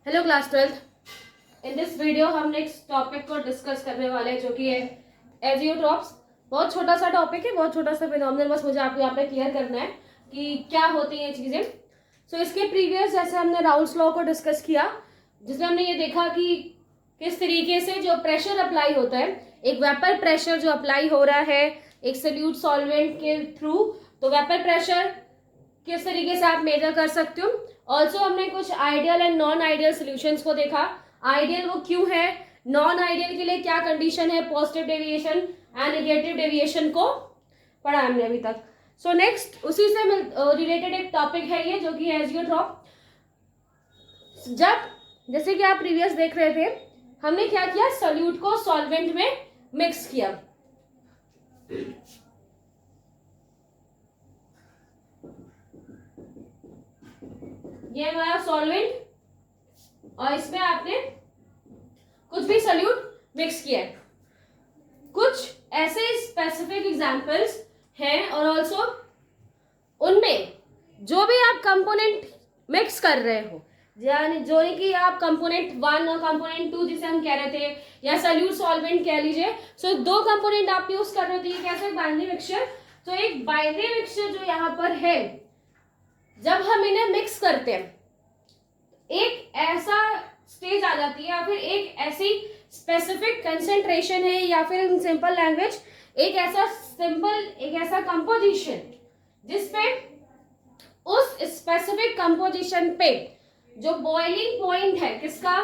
Hello class 12। In this video हम next topic को discuss करने वाले हैं जो कि है एजियोट्रॉप्स। बहुत छोटा सा टॉपिक है, बहुत छोटा सा फिनोमिनल, बस मुझे आपको यहाँ पे क्लियर करना है कि क्या होती हैं ये चीज़ें। सो इसके प्रीवियस जैसे हमने राउल्स लॉ को डिस्कस किया, जिसमें हमने ये देखा कि किस तरीके से जो प्रेशर अप्लाई होता है, एक वेपर प्रेशर जो अप्लाई हो रहा है एक सोल्यूट सॉल्वेंट के थ्रू, तो वेपर प्रेशर किस तरीके से आप मेजर कर सकते हो। ऑल्सो हमने कुछ ideal and non ideal solutions को देखा। आइडियल वो क्यों है, नॉन आइडियल के लिए क्या कंडीशन है, positive deviation and negative deviation को पढ़ा हमने अभी तक। सो नेक्स्ट उसी से रिलेटेड एक टॉपिक है ये जो कि है एजियोट्रॉप। जब जैसे कि आप प्रीवियस देख रहे थे, हमने क्या किया, सोल्यूट को सॉल्वेंट में मिक्स किया। ये हमारा सॉल्वेंट और इसमें आपने कुछ भी सोल्यूट मिक्स किया है। कुछ ऐसे स्पेसिफिक एग्जांपल्स हैं और ऑल्सो उनमें जो भी आप कंपोनेंट मिक्स कर रहे हो, यानी जो कि आप कंपोनेंट 1 और कंपोनेंट 2 जिसे हम कह रहे थे, या सोल्यूट सॉल्वेंट कह लीजिए। सो दो कंपोनेंट आप यूज कर रहे हो, तो ये कैसे बाइनरी मिक्सचर। तो एक बाइनरी मिक्सचर जो यहाँ पर है, जब हम इन्हें मिक्स करते हैं एक ऐसा स्टेज आ जाती है या फिर एक ऐसी स्पेसिफिक कंसेंट्रेशन है, या फिर इन सिंपल लैंग्वेज एक ऐसा कंपोजिशन जिसपे उस स्पेसिफिक कंपोजिशन पे जो बॉइलिंग पॉइंट है किसका,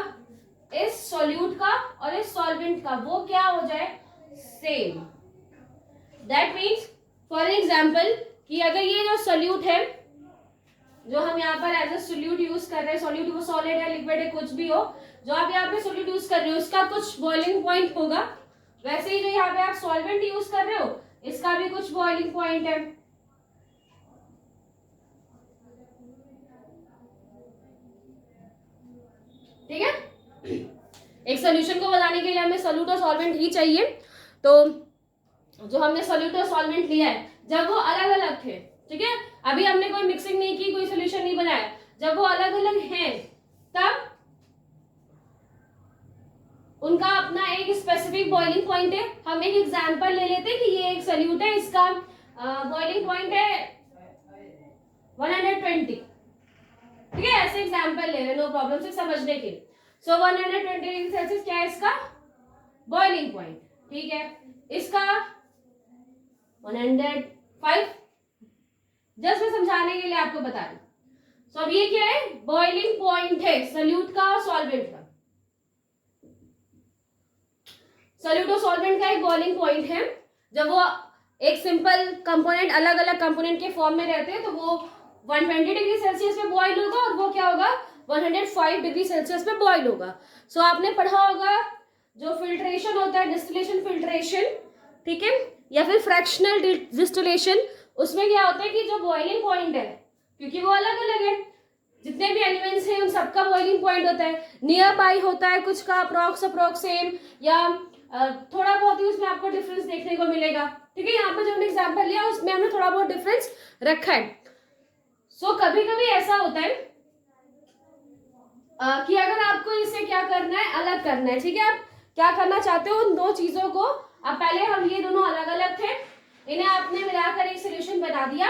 इस सॉल्यूट का और इस सॉल्वेंट का, वो क्या हो जाए, same. That means for example कि अगर ये जो सॉल्यूट है जो हम यहाँ पर एज ए सोल्यूट यूज कर रहे हैं, सोल्यूट वो सॉलिड है, लिक्विड है, कुछ भी हो, जो आप यहाँ पे सोल्यूट यूज कर रहे हो इसका कुछ बॉइलिंग पॉइंट होगा। वैसे ही जो यहाँ पे आप सॉल्वेंट यूज कर रहे हो इसका भी कुछ बॉइलिंग पॉइंट है। ठीक है, एक सोल्यूशन को बताने के लिए हमें सोल्यूट और सॉल्वेंट ही चाहिए। तो जो हमने सोल्यूट और सॉल्वेंट लिया है, जब वो अलग अलग थे, ठीक है, अभी हमने कोई मिक्सिंग नहीं की, कोई सोल्यूशन नहीं बनाया, जब वो अलग अलग हैं तब उनका अपना एक स्पेसिफिक बॉइलिंग पॉइंट है। हम एक एग्जांपल ले लेते हैं कि ये एक सोल्यूट है, इसका बॉइलिंग पॉइंट है 120। ठीक है, ऐसे एग्जांपल ले रहे, नो प्रॉब्लम, से समझने के। सो 120 डिग्री सेल्सियस क्या है इसका बॉइलिंग पॉइंट। ठीक है, इसका 105, जस्ट मैं समझाने के लिए आपको बता रही हूं। सो अब ये क्या है, बॉइलिंग पॉइंट है सोल्यूट का और सॉल्वेंट का। सोल्यूट और सॉल्वेंट का एक बॉइलिंग पॉइंट है। जब वो एक सिंपल कंपोनेंट अलग अलग कंपोनेंट के फॉर्म में रहते हैं तो वो 120 डिग्री सेल्सियस पे बॉइल होगा और वो क्या होगा 105 डिग्री सेल्सियस पे बॉइल होगा। सो आपने पढ़ा होगा जो फिल्ट्रेशन होता है, डिस्टिलेशन फिल्ट्रेशन, ठीक है, या फिर फ्रैक्शनल डिस्टिलेशन, उसमें क्या होता है कि जो बॉइलिंग पॉइंट है, क्योंकि वो अलग अलग है, जितने भी एलिमेंट्स हैं उन सबका बॉइलिंग पॉइंट होता है, नियर बाई होता है, कुछ का अप्रोक्स सेम, या थोड़ा बहुत ही उसमें आपको डिफरेंस देखने को मिलेगा। ठीक है, यहाँ पे जो हमने एग्जांपल लिया उसमें हमने थोड़ा बहुत डिफरेंस रखा है। सो कभी कभी ऐसा होता है कि अगर आपको इसे क्या करना है, अलग करना है, ठीक है, आप क्या करना चाहते हो उन दो चीजों को, अब पहले हम ये दोनों अलग अलग थे, इन्हें आपने मिलाकर एक सोल्यूशन बना दिया।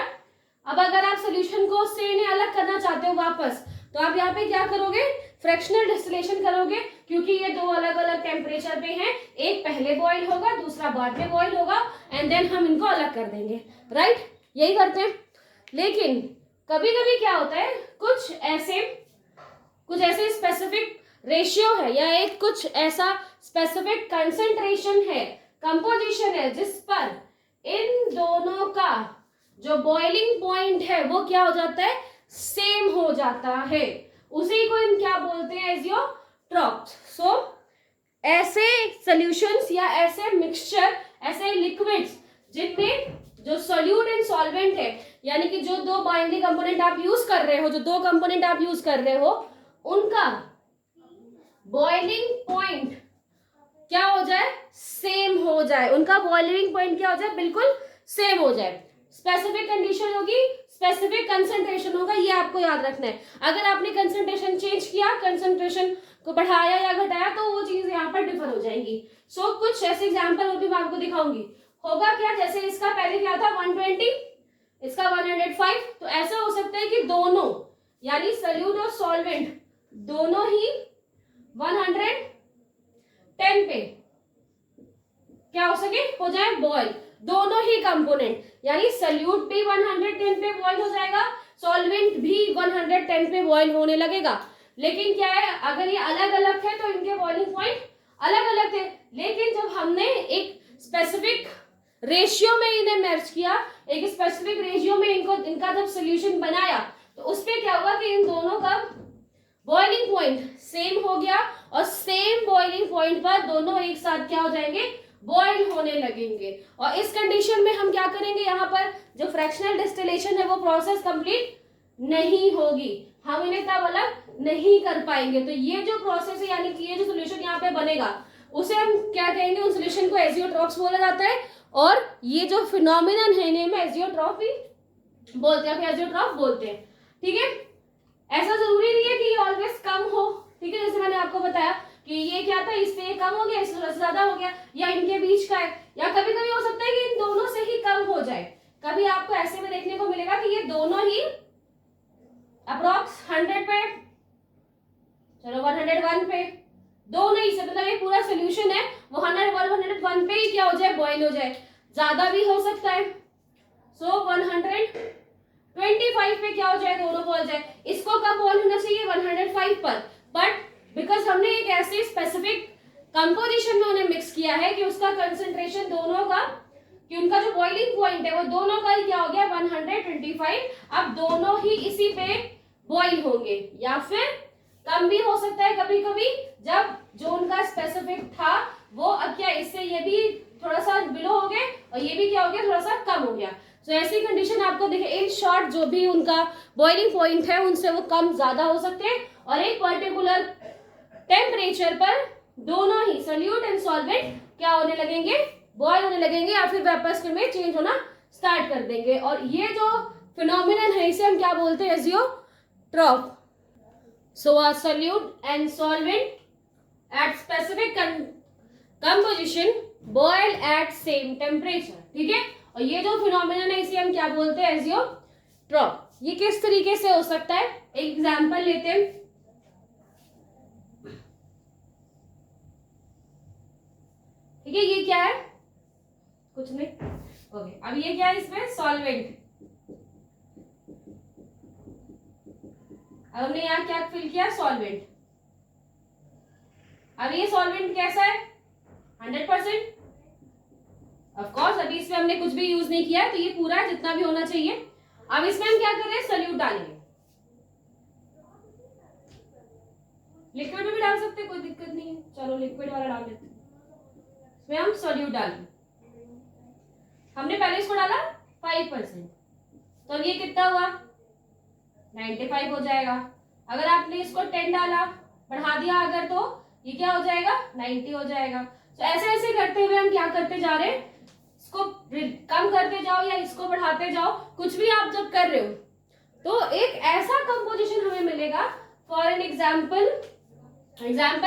अब अगर आप सोल्यूशन को उससे इन्हें अलग करना चाहते हो वापस, तो आप यहाँ पे क्या करोगे, फ्रैक्शनल डिस्टिलेशन करोगे, क्योंकि ये दो अलग अलग टेम्परेचर पे हैं, एक पहले बॉईल होगा दूसरा बाद में बॉईल होगा, एंड देन हम इनको अलग कर देंगे। राइट, यही करते हैं। लेकिन कभी कभी क्या होता है, कुछ ऐसे स्पेसिफिक रेशियो है या एक कुछ ऐसा स्पेसिफिक कंसेंट्रेशन है, कंपोजिशन है, जिस पर इन दोनों का जो बॉइलिंग पॉइंट है वो क्या हो जाता है, सेम हो जाता है। उसी को हम क्या बोलते हैं, एजियोट्रॉप्स। सो ऐसे सॉल्यूशंस या ऐसे मिक्सचर, ऐसे लिक्विड्स जिनमें जो सोल्यूट एंड सॉल्वेंट है, यानी कि जो दो बाइंडिंग कंपोनेंट आप यूज कर रहे हो, जो दो कंपोनेंट आप यूज कर रहे हो, उनका बॉइलिंग पॉइंट क्या हो जाए, सेम हो जाए, उनका बॉइलिंग पॉइंट क्या हो जाए, बिल्कुल सेम हो जाए। स्पेसिफिक कंडीशन होगी, स्पेसिफिक कंसंट्रेशन होगा, ये आपको याद रखना है। अगर आपने कंसंट्रेशन चेंज किया किया, कंसंट्रेशन को बढ़ाया या घटाया, तो वो चीज यहाँ पर डिफर हो जाएंगी। सो कुछ ऐसे एग्जाम्पल होती मैं आपको दिखाऊंगी। होगा क्या, जैसे इसका पहले क्या था 120, इसका 105, तो ऐसा हो सकता है कि दोनों यानी सल्यूट और सॉल्वेंट दोनों ही 110 पे क्या हो सके, हो जाए बॉयल, दोनों ही कंपोनेंट, यानी सल्यूट भी 110 पे बॉयल हो जाएगा, सॉल्वेंट भी 110 पे बॉयल होने लगेगा। लेकिन क्या है, अगर ये अलग अलग थे तो इनके बॉइलिंग पॉइंट अलग अलग थे, लेकिन जब हमने एक स्पेसिफिक रेशियो में इन्हें मैच किया, एक स्पेसिफिक रेशियो में इनका जब सोल्यूशन बनाया, तो उसपे क्या हुआ कि इन दोनों का बॉइलिंग पॉइंट सेम हो गया और सेम बॉइलिंग पॉइंट पर दोनों एक साथ क्या हो जाएंगे, बॉइल होने लगेंगे। और इस कंडीशन में हम क्या करेंगे, यहाँ पर जो फ्रैक्शनल डिस्टिलेशन है वो प्रोसेस कंप्लीट नहीं होगी, हम इन्हें तब अलग नहीं कर पाएंगे। तो ये जो प्रोसेस है यानी कि ये जो सोल्यूशन यहाँ पे बनेगा उसे हम क्या कहेंगे, उस सोल्यूशन को एजियोट्रॉप्स बोला जाता है, और ये जो फिनोमिनन है इन्हें हम एजियोट्रॉप भी बोलते हैं, एजियोट्रॉप बोलते हैं। ठीक है, ऐसा जरूरी नहीं है कि ये ऑलवेज कम हो, ठीक है, जैसे मैंने आपको बताया कि ये क्या था, इससे ये कम हो गया, इससे ज्यादा हो गया, या इनके बीच का है, या कभी कभी हो सकता है कि इन दोनों से ही कम हो जाए। कभी आपको ऐसे में देखने को मिलेगा कि ये दोनों ही अप्रोक्स 100 पे, चलो 101 पे, दोनों ही से मतलब ये पूरा सोल्यूशन है वो 101 पे ही क्या हो जाए, बॉइल हो जाए, ज्यादा भी हो सकता है। सो 125 पे क्या हो जाए, दोनों बॉइल जाए। इसको कब बॉइल होना चाहिए, 105 पर, बट बिकॉज हमने एक ऐसे स्पेसिफिक कंपोजिशन में उन्हें मिक्स किया है कि उसका कंसंट्रेशन दोनों का, कि उनका जो बॉइलिंग पॉइंट है वो दोनों का ही क्या हो गया 125, अब दोनों ही इसी पे बॉइल होंगे, या फिर कम भी हो सकता है कभी कभी, जब जो उनका स्पेसिफिक था वो अब क्या इससे ये भी थोड़ा सा बिलो हो गए और ये भी क्या हो गया, थोड़ा सा कम हो गया। तो ऐसी कंडीशन आपको देखे, इन शॉर्ट जो भी उनका बॉइलिंग पॉइंट है उनसे वो कम ज्यादा हो सकते हैं, और एक पर्टिकुलर टेम्परेचर पर दोनों ही सोल्यूट एंड सॉल्वेंट क्या होने लगेंगे, बॉयल होने लगेंगे, या फिर वेपर्स में चेंज होना स्टार्ट कर देंगे। और ये जो फिनोमिनन है इसे हम क्या बोलते हैं, azeotrope. So a solute and solvent at specific composition boil at same temperature, ठीक है। और ये जो फिनोमिनन है इसे हम क्या बोलते हैं, एजियोट्रॉप। ये किस तरीके से हो सकता है, एक एग्जांपल लेते हैं। ठीक है, ये क्या है, कुछ नहीं, ओके। अब ये क्या है, इसमें सॉल्वेंट, अब हमने यहाँ क्या फिल किया, सॉल्वेंट। अब ये सॉल्वेंट कैसा है, 100%, ऑफ कोर्स अभी इसमें हमने कुछ भी यूज नहीं किया है, तो ये पूरा है जितना भी होना चाहिए। अब इसमें हम क्या कर रहे हैं, सोल्यूट डालेंगे, लिक्विड में भी डाल सकते हैं, कोई दिक्कत नहीं है, चलो लिक्विड वाला डाल देते हैं। इसमें हम सोल्यूट डालेंगे, हमने पहले इसको डाला 5%, तो अब ये कितना हुआ, 95 हो जाएगा। अगर आपने इसको 10 डाला, बढ़ा दिया अगर, तो ये क्या हो जाएगा, 90 हो जाएगा। तो ऐसे ऐसे करते हुए हम क्या करते जा रहे हैं, इसको कम करते जाओ या इसको बढ़ाते जाओ, कुछ भी आप जब कर रहे हो तो एक ऐसा कंपोजिशन हमें मिलेगा। फॉर एन एग्जाम्पल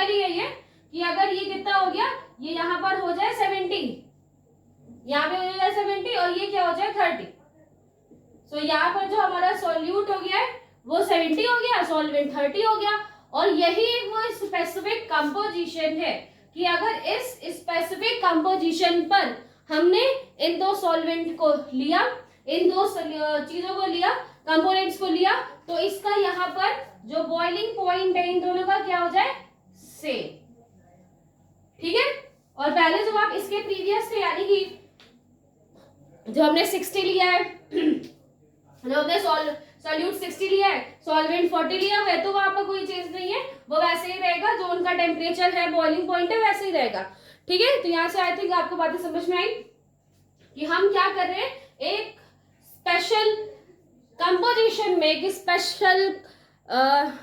ही है ये कि अगर ये कितना हो गया, ये यहाँ पर हो जाए 70, यहाँ पे हो जाए 70 और ये क्या हो जाए 30। तो यहाँ पर जो हमारा सॉल्यूट हो गया है वो 70 हो गया, सॉल्वेंट 30 हो गया। और यही वो स्पेसिफिक कंपोजिशन है कि अगर इस स्पेसिफिक कंपोजिशन पर हमने इन दो सॉल्वेंट को लिया, इन दो चीजों को लिया, कंपोनेंट्स को लिया, तो इसका यहाँ पर जो बॉइलिंग पॉइंट है इन दोनों का क्या हो जाए, सेम। ठीक है, और पहले जब आप इसके प्रीवियस थे, यानी कि जो हमने 60 लिया है, जो हमने सॉल्यूट 60 लिया है, सॉल्वेंट 40 लिया हुआ है, तो वहां पर कोई चीज नहीं है, वो वैसे ही रहेगा, जो उनका टेम्परेचर है, बॉइलिंग पॉइंट है, वैसे ही रहेगा। ठीक है, तो यहाँ से आई थिंक आपको बातें समझ में आई कि हम क्या कर रहे हैं, एक स्पेशल कंपोजिशन में, एक स्पेशल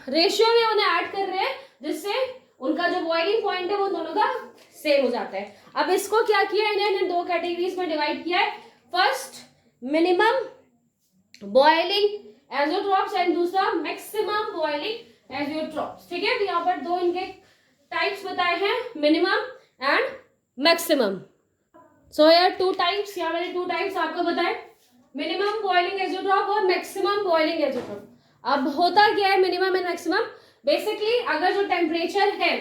रेशियो में उन्हें ऐड कर रहे हैं, जिससे उनका जो बॉइलिंग पॉइंट है वो दोनों का सेम हो जाता है। अब इसको क्या किया, इन्हें दो कैटेगरीज में डिवाइड किया है। First minimum boiling azeotropes and दूसरा मैक्सिमम बॉइलिंग एजियोट्रॉप्स। ठीक है, तो यहाँ पर दो इनके टाइप्स बताए हैं, मिनिमम एंड मैक्सिमम। सो यार टू टाइप्स, यहाँ मैंने टू टाइप्स आपको बताए, मिनिमम बॉइलिंग एजियोट्रॉप और मैक्सिमम बॉइलिंग एजियोट्रॉप। अब होता क्या है मिनिमम एंड मैक्सिमम, बेसिकली अगर जो टेम्परेचर है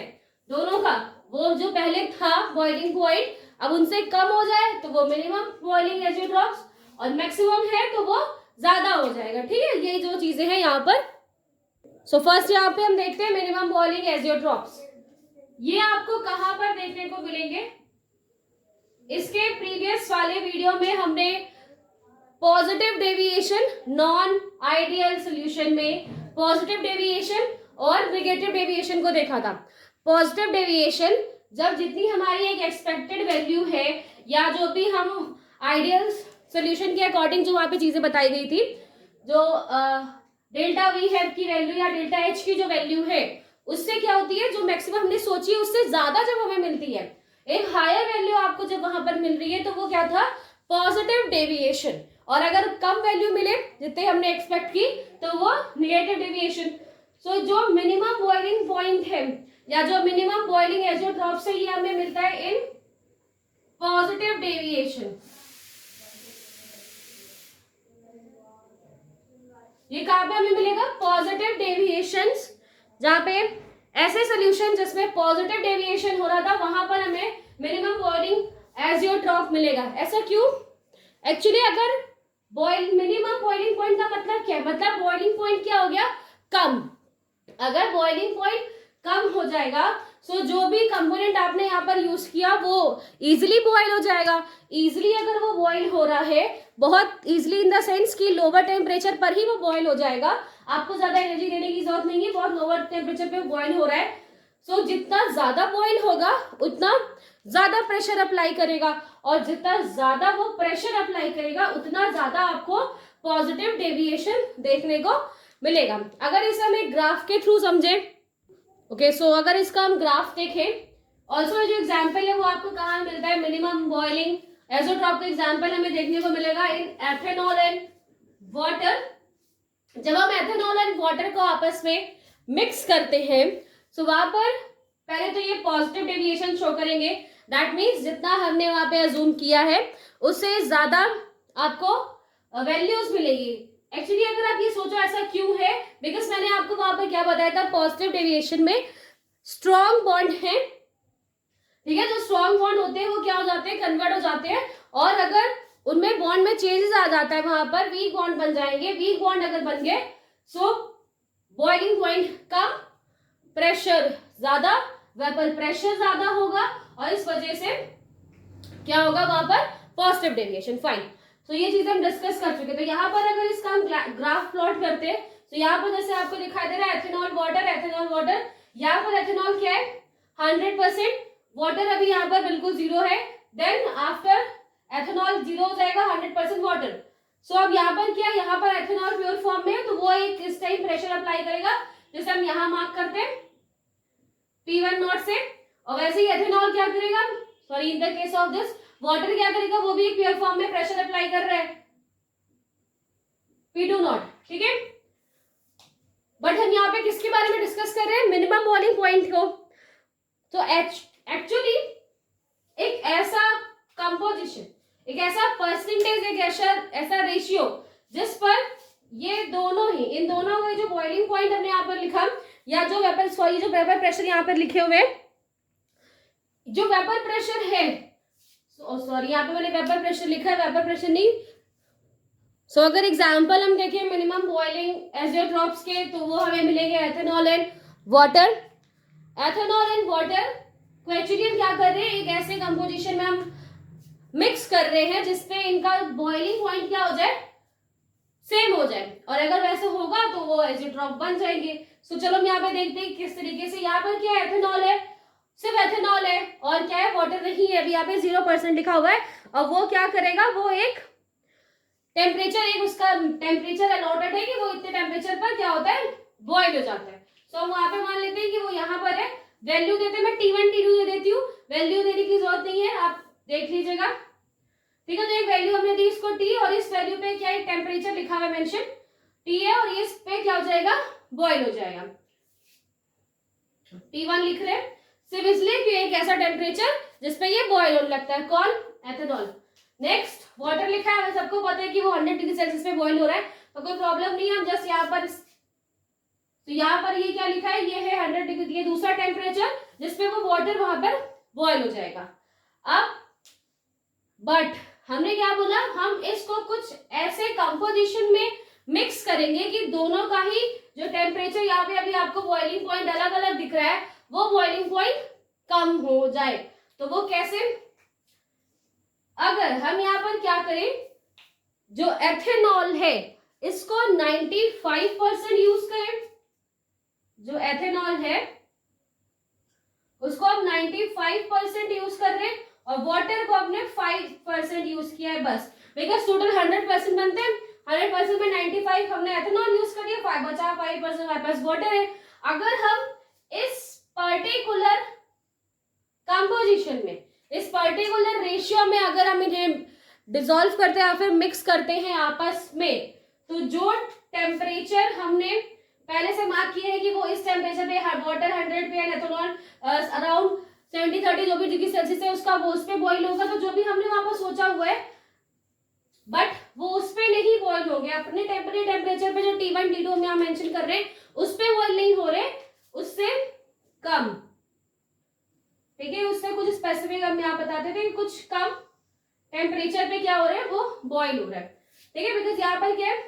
दोनों का, वो जो पहले था बॉइलिंग पॉइंट, अब उनसे कम हो जाए तो वो मिनिमम बॉइलिंग एजियोट्रॉप्स, और मैक्सिमम है तो वो ज्यादा हो जाएगा। ठीक है, ये जो चीजें हैं यहाँ पर। सो फर्स्ट यहाँ पे हम देखते हैं मिनिमम बॉइलिंग एजियोट्रॉप्स। ये आपको कहाँ पर देखने को मिलेंगे, इसके प्रीवियस वाले वीडियो में हमने positive deviation, non ideal solution में पॉजिटिव डेविएशन और नेगेटिव डेविएशन को देखा था। पॉजिटिव डेविएशन जब जितनी हमारी एक एक्सपेक्टेड वैल्यू है, या जो भी हम आइडियल सॉल्यूशन के अकॉर्डिंग जो वहां पे चीजें बताई गई थी, जो डेल्टा वी है की वैल्यू या डेल्टा एच की जो वैल्यू है, उससे क्या होती है, जो मैक्सिमम हमने सोची है उससे ज्यादा जब हमें मिलती है, एक हायर वैल्यू आपको जब वहां पर मिल रही है, तो वो क्या था, पॉजिटिव डेविएशन। और अगर कम वैल्यू मिले जितने हमने एक्सपेक्ट की, तो वो नेगेटिव डेविएशन। सो जो मिनिमम बॉइलिंग पॉइंट है या जो मिनिमम बॉइलिंग एजियोट्रॉप से, ये हमें मिलता है इन पॉजिटिव डेविएशन। ये कहां पे हमें मिलेगा, पॉजिटिव डेविएशंस, जहां पे ऐसे सोल्यूशन जिसमें पॉजिटिव डेविएशन हो रहा था, वहां पर हमें मिनिमम बॉइलिंग एजियोट्रॉप मिलेगा। ऐसा क्यों, एक्चुअली अगर मिनिमम बॉइलिंग पॉइंट का मतलब क्या है, मतलब बॉइलिंग पॉइंट क्या हो गया, कम। अगर बॉइलिंग पॉइंट कम हो जाएगा, सो जो भी कंपोनेंट आपने यहाँ पर यूज किया वो इजिली बॉयल हो जाएगा। इजिली अगर वो बॉयल हो रहा है, बहुत इजिली इन द सेंस कि लोअर टेम्परेचर पर ही वो बॉयल हो जाएगा, आपको ज्यादा एनर्जी देने की जरूरत नहीं है, बहुत लोअर टेम्परेचर पे बॉयल हो रहा है। सो जितना ज्यादा बॉयल होगा उतना ज्यादा प्रेशर अप्लाई करेगा, और जितना ज्यादा वो प्रेशर अप्लाई करेगा उतना ज्यादा आपको पॉजिटिव डेविएशन देखने को मिलेगा। अगर इसे हम एक ग्राफ के थ्रू समझे, ओके, सो अगर इसका हम ग्राफ देखें, ऑल्सो जो एग्जाम्पल है वो आपको कहाँ मिलता है, मिनिमम बॉइलिंग एजियोट्रॉप का एग्जाम्पल हमें देखने को मिलेगा इन एथेनॉल एंड वाटर। जब हम एथेनॉल एंड वाटर को आपस में मिक्स करते हैं, सो वहां पर पहले तो ये पॉजिटिव डेविएशन शो करेंगे, दैट मीन्स जितना हमने वहां पे अज्यूम किया है उससे ज्यादा आपको वैल्यूज मिलेगी। एक्चुअली अगर आप ये सोचो ऐसा क्यों है, बिकॉज मैंने आपको वहां पर क्या बताया था, पॉजिटिव डेविएशन में स्ट्रॉन्ग बॉन्ड है, ठीक है, जो स्ट्रॉन्ग बॉन्ड होते हैं वो क्या हो जाते हैं, कन्वर्ट हो जाते हैं, और अगर उनमें बॉन्ड में चेंजेस आ जाता है, वहां पर वीक बॉन्ड बन जाएंगे। वीक बॉन्ड अगर बन गए, सो बॉइलिंग पॉइंट कम, प्रेशर ज्यादा, वेपर प्रेशर ज्यादा होगा, और इस वजह से क्या होगा वहां पर, पॉजिटिव डेविएशन। फाइन, तो ये चीजें हम डिस्कस कर चुके। तो यहाँ पर अगर इसका हम ग्राफ प्लॉट करते हैं, तो यहाँ पर जैसे आपको दिखाई दे रहा है एथेनॉल वाटर, एथेनॉल वाटर, यहाँ पर एथेनॉल क्या है 100%, वाटर अभी यहाँ पर बिल्कुल जीरो है, देन आफ्टर एथेनॉल जीरो हो जाएगा 100% वाटर। सो अब यहाँ पर क्या, यहाँ पर एथेनॉल प्योर फॉर्म में है, तो वो एक इस टाइम प्रेशर अप्लाई करेगा, जैसे हम यहाँ मार्क करते हैं P1 नॉट से, और वैसे ही एथेनॉल क्या करेगा, sorry in the case of this water क्या करेगा, वो भी एक प्योर फॉर्म में प्रेशर अप्लाई कर रहा है P2 नॉट। ठीक है, बट हम यहाँ पे किसके बारे में डिस्कस कर रहे हैं, मिनिमम बॉइलिंग पॉइंट को। तो एक्चुअली एक ऐसा कंपोजिशन, एक ऐसा परसेंटेज, एक ऐसा रेशियो जिस पर ये दोनों ही, इन दोनों का जो बॉइलिंग पॉइंट हमने यहाँ पर लिखा, या जो वेपर, सॉरी जो वेपर प्रेशर यहाँ पर लिखे हुए, जो वेपर प्रेशर है, सॉरी यहाँ पे मैंने वेपर प्रेशर लिखा है, वेपर प्रेशर नहीं। सो अगर एग्जांपल हम देखें मिनिमम बॉइलिंग एजियोट्रॉप्स के, तो वो हमें मिलेंगे ethanol and water. Ethanol and water को एक्चुअली हम क्या कर रहे हैं, एक ऐसे कंपोजिशन में हम मिक्स कर रहे हैं जिसपे इनका बॉइलिंग पॉइंट क्या हो जाए, सेम हो जाए, और अगर वैसे होगा तो वो एजियोट्रॉप बन जाएंगे। सो चलो हम यहाँ पे देखते हैं किस तरीके से। यहाँ पर क्या है, एथेनॉल है, सिर्फ एथेनॉल है, और क्या है, वाटर नहीं है, अभी यहाँ पे 0% लिखा हुआ है, और वो क्या करेगा, वो एक टेम्परेचर, एक उसका टेम्परेचर अलॉटेड है कि वो इतने टेम्परेचर पर क्या होता है, बॉइल हो जाता है। सो हम वहां पे मान लेते हैं कि वो यहाँ पर है, वैल्यू देते हैं, मैं T1 T2 दे देती हूँ, वैल्यू देने की जरूरत नहीं है, आप देख लीजिएगा। ठीक है, तो एक वैल्यू हमने दी इसको T, और इस वैल्यू पे क्या टेम्परेचर लिखा हुआ है मेंशन T है, और इस पे क्या हो जाएगा, बॉइल हो जाएगा। T1 लिख रहे हैं सिर्फ इसलिए कि एक ऐसा टेम्परेचर जिसपे ये बॉयल होने लगता है, कौन, एथेनॉल। नेक्स्ट वाटर लिखा है, हमें सबको पता है कि वो 100 डिग्री सेल्सियस पे बॉयल हो रहा है, तो कोई प्रॉब्लम नहीं है। हम जस्ट यहाँ पर, तो यहाँ पर ये क्या लिखा है, ये है 100 डिग्री, ये दूसरा टेम्परेचर जिसपे वो वाटर वहां पर बॉयल हो जाएगा। अब बट हमने क्या बोला, हम इसको कुछ ऐसे कंपोजिशन में मिक्स करेंगे कि दोनों का ही जो टेम्परेचर यहाँ पे अभी आपको बॉइलिंग पॉइंट अलग अलग दिख रहा है, वो बॉइलिंग पॉइंट कम हो जाए। तो वो कैसे, अगर हम यहाँ पर क्या करें, जो एथेनॉल है इसको 95% यूज करें, जो एथेनॉल है उसको हम 95% यूज कर रहे हैं और वाटर को हमने 5% यूज किया है बस, बिकॉज टोटल 100% बनते हैं, 100% में 95 हमने एथेनॉल यूज कर दिया, 5 बचा, 5% हमारे पास वाटर है। अगर हम इस पर्टिकुलर कंपोजिशन में, इस पर्टिकुलर रेशियो में अगर हम इन्हें डिसॉल्व करते हैं या फिर मिक्स करते हैं आपस में, तो जो टेम्परेचर हमने पहले से मार्क किया है कि वो इस टेम्परेचर पे वाटर 100 पे एंड एथेनॉल अराउंड 70-30 जो भी डिग्री सेल्सियस है उसका वो उस पे बॉइल होगा, तो जो भी हमने वहां पर सोचा हुआ है बट वो उस पे नहीं बॉइल हो गया, अपने टेम्परेचर पे जो T1 T2 हम यहाँ मेंशन कर रहे हैं उस पे बॉइल नहीं हो रहे, उससे कम, ठीक है, उससे कुछ स्पेसिफिक हम यहाँ बताते थे, कुछ कम टेम्परेचर पे क्या हो रहा है, वो बॉइल हो रहा है, ठीक है, बिकॉज यहाँ पर क्या है,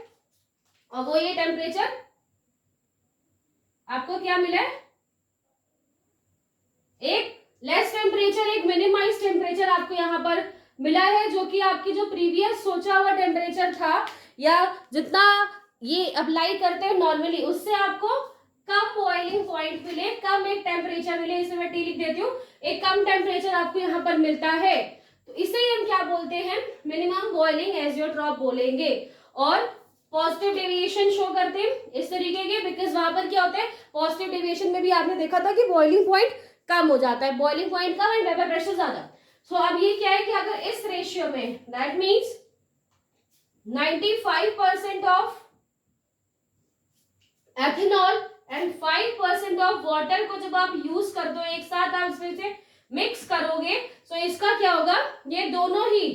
और वो ये टेम्परेचर आपको क्या मिला है, एक लेस टेम्परेचर, एक मिनिमाइज टेम्परेचर आपको यहाँ पर मिला है, जो कि आपकी जो प्रीवियस सोचा हुआ टेम्परेचर था या जितना ये अप्लाई करते हैं नॉर्मली उससे आपको कम बॉइलिंग पॉइंट मिले, कम एक टेम्परेचर मिले, इसे मैं टी लिख देती हूँ, एक कम टेम्परेचर आपको यहाँ पर मिलता है, तो इसे हम क्या बोलते हैं, मिनिमम बॉइलिंग एजियोट्रॉप बोलेंगे। और पॉजिटिव डेविएशन शो करते हैं इस तरीके के, बिकॉज वहां पर क्या होता है, पॉजिटिव डेविएशन में भी आपने देखा था कि बॉइलिंग पॉइंट कम हो जाता है, boiling point come and vapour pressure ज्यादा। सो अब ये क्या है कि अगर इस रेशियो में, that means 95% of ethanol and 5% of water को जब आप यूज कर दो एक साथ, आप इसमें से मिक्स करोगे, तो इसका क्या होगा, ये दोनों ही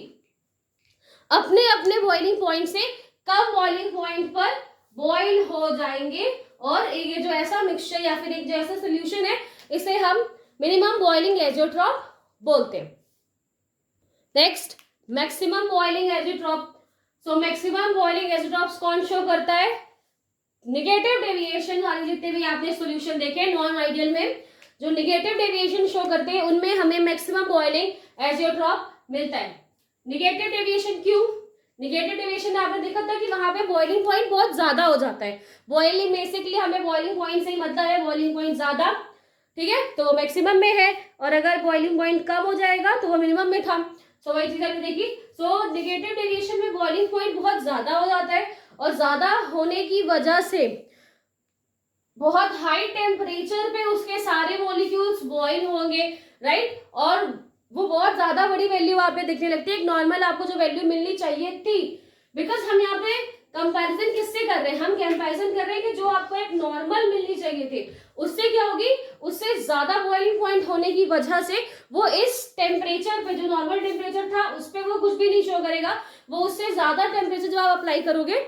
अपने अपने बॉइलिंग पॉइंट से कम बॉइलिंग पॉइंट पर बॉइल हो जाएंगे, और ये जो ऐसा मिक्सचर या फिर एक जो ऐसा सोल्यूशन है इसे हम मिनिमम बॉइलिंग एजियोट्रॉप बोलते हैं। Next, maximum boiling azeotrope. So maximum boiling azeotropes कौन शो करता है, नेगेटिव डेविएशन वाले जितने भी आपने सॉल्यूशन देखे नॉन आइडियल में, जो नेगेटिव डेविएशन शो करते हैं उनमें हमें मैक्सिमम बॉइलिंग एजियोट्रॉप मिलता है। नेगेटिव डेविएशन क्यों, नेगेटिव डेविएशन आपने देखा था कि वहां पे बॉइलिंग पॉइंट बहुत ज्यादा हो जाता है, बॉइलिंग बेसिकली हमें बॉइलिंग पॉइंट से ही मतलब है बॉइलिंग पॉइंट ज्यादा, ठीक है, तो मैक्सिमम में है, और अगर बॉइलिंग पॉइंट कम हो जाएगा तो वो मिनिमम में था। सो वही चीज हमने देखी, सो नेगेटिव डेविएशन में बॉइलिंग पॉइंट बहुत ज्यादा हो जाता है, और ज्यादा होने की वजह से बहुत हाई टेम्परेचर पे उसके सारे मॉलिक्यूल्स बॉइल होंगे, राइट, और वो बहुत ज्यादा बड़ी वैल्यू वहां पे दिखने लगती है, एक नॉर्मल आपको जो वैल्यू मिलनी चाहिए थी, बिकॉज हम यहाँ पे कंपैरिजन किससे कर रहे हैं, हम कंपैरिजन कर रहे हैं कि जो आपको एक नॉर्मल मिलनी चाहिए थी उससे क्या होगी, उससे ज्यादा बॉइलिंग पॉइंट होने की वजह से वो इस टेम्परेचर पे जो नॉर्मल टेम्परेचर था उस पर वो कुछ भी नहीं शो करेगा, वो उससे ज्यादा टेम्परेचर जब आप अप्लाई करोगे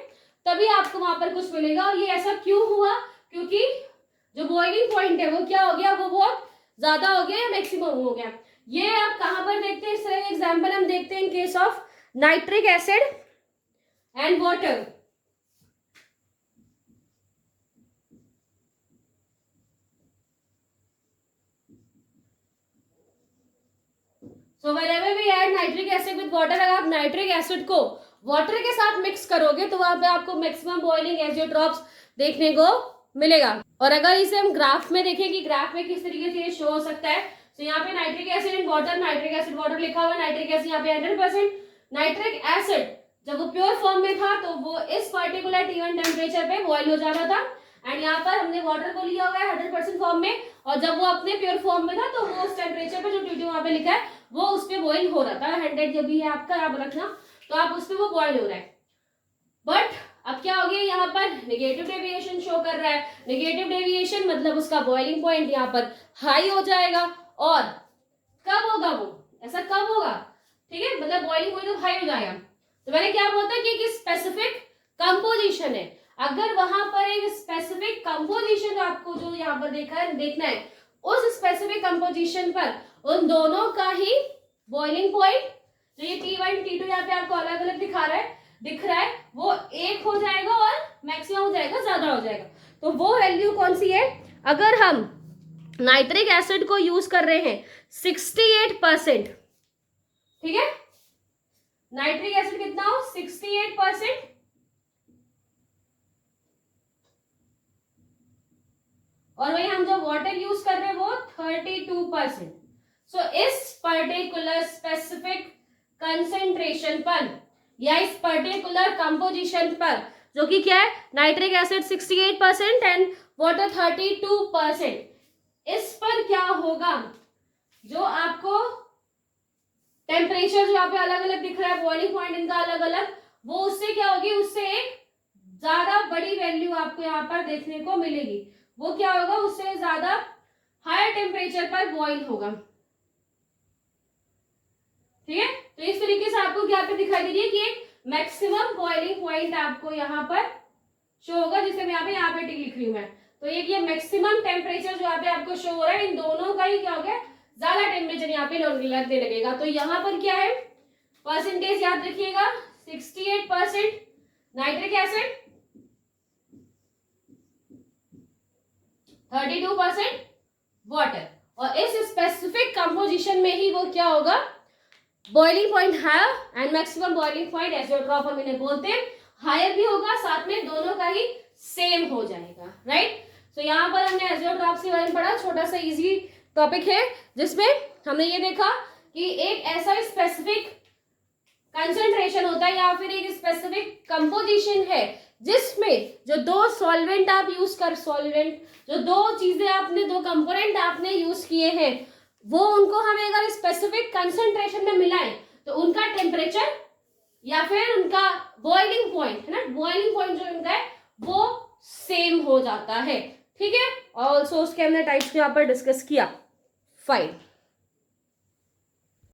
तभी आपको वहां पर कुछ मिलेगा। और ये ऐसा क्यों हुआ, क्योंकि जो बॉइलिंग पॉइंट है वो क्या हो गया, वो बहुत ज्यादा हो गया या मैक्सिमम हो गया। ये आप कहां पर देखते हैं, इस तरह के एग्जाम्पल हम देखते हैं in case of nitric acid and water. So whenever we add nitric acid with water, अगर आप नाइट्रिक एसिड को वाटर के साथ मिक्स करोगे तो वहां पे आपको मैक्सिमम बॉइलिंग एजियोट्रॉप्स देखने को मिलेगा। और अगर इसे हम ग्राफ में देखें कि ग्राफ में किस तरीके से ये शो हो सकता है, तो यहाँ पे nitric acid in water, nitric acid water लिखा हुआ है, नाइट्रिक एसिड यहाँ पे 100%, नाइट्रिक एसिड जब वो प्योर फॉर्म में था तो वो इस पर्टिकुलर T1 टेम्परेचर पे बॉइल हो जा रहा था, एंड यहाँ पर हमने वाटर को लिया हुआ है 100% फॉर्म में, और जब वो अपने प्योर फॉर्म में था तो वो उस टेम्परेचर पे जो T2 वहां पे लिखा है वो उस पे बॉइल हो रहा था, 100 जब भी है आपका, आप रखना, तो आप उस पे वो बॉइल हो रहा है। बट अब क्या हो गया, यहाँ पर नेगेटिव डेविएशन शो कर रहा है। नेगेटिव डेविएशन मतलब उसका बॉइलिंग पॉइंट यहाँ पर हाई हो जाएगा। और कब होगा वो, ऐसा कब होगा, ठीक है, मतलब बॉइलिंग पॉइंट तो हाई हो जाएगा। तो मैंने क्या बोला था कि एक स्पेसिफिक कंपोजिशन है, अगर वहां पर एक स्पेसिफिक कंपोजिशन आपको जो यहाँ पर देखना है, उस स्पेसिफिक कंपोजिशन पर उन दोनों का ही बॉइलिंग पॉइंट, जो ये T1 T2 यहाँ पे आपको अलग अलग दिख रहा है, वो एक हो जाएगा और मैक्सिमम हो जाएगा, ज्यादा हो जाएगा। तो वो वैल्यू कौन सी है, अगर हम नाइट्रिक एसिड को यूज कर रहे हैं 68%, ठीक है, नाइट्रिक एसिड कितना हो 68%, और वही हम जो वाटर यूज कर रहे हैं वो 32%। सो इस पर्टिकुलर स्पेसिफिक कंसेंट्रेशन पर या इस पर्टिकुलर कंपोजिशन पर, जो कि क्या है, नाइट्रिक एसिड 68% एंड वाटर 32%, इस पर क्या होगा, जो आपको टेम्परेचर जो यहाँ पे अलग अलग दिख रहा है, बॉइलिंग पॉइंट इनका अलग अलग, वो उससे क्या होगी, उससे एक ज्यादा बड़ी वैल्यू आपको यहाँ पर देखने को मिलेगी। वो क्या होगा, उससे ज्यादा हायर टेम्परेचर पर बॉइल होगा, ठीक है। तो इस तरीके से आपको क्या पे दिखाई दे रही है कि एक मैक्सिमम बॉइलिंग पॉइंट आपको यहाँ पर शो होगा, जिसे मैं यहाँ पे टिक लिख रही हूँ मैं। तो ये मैक्सिमम टेम्परेचर जो यहाँ पे आपको शो हो रहा है, इन दोनों का ही क्या हो गया, ज्यादा टेम्परेचर यहाँ पे लगने लगेगा। तो यहाँ पर क्या है, परसेंटेज याद रखिएगा, 68% नाइट्रिक एसिड, 32% वाटर, और इस स्पेसिफिक कंपोजिशन में ही वो क्या होगा, boiling point higher and maximum boiling point azeotrope हम इन्हें बोलते हैं, हायर भी होगा, साथ में दोनों का ही सेम हो जाएगा, राइट। तो यहाँ पर हमने एजियोट्रॉप्स के बारे में पढ़ा, छोटा सा इजी टॉपिक है, जिसमें हमने ये देखा कि एक ऐसा स्पेसिफिक कंसंट्रेशन होता है या फिर एक स्पेसिफिक कंपोजिशन है, जिसमें जो दो सॉल्वेंट आप यूज कर, सॉल्वेंट जो दो चीजें आपने, दो कंपोनेंट आपने यूज किए हैं, वो उनको हमें अगर स्पेसिफिक कंसंट्रेशन में मिलाएं, तो उनका टेम्परेचर या फिर उनका बॉइलिंग पॉइंट है ना, बॉइलिंग पॉइंट जो उनका है वो सेम हो जाता है, ठीक है। ऑल्सो उसके हमने टाइप्स यहाँ पर डिस्कस किया। फाइन।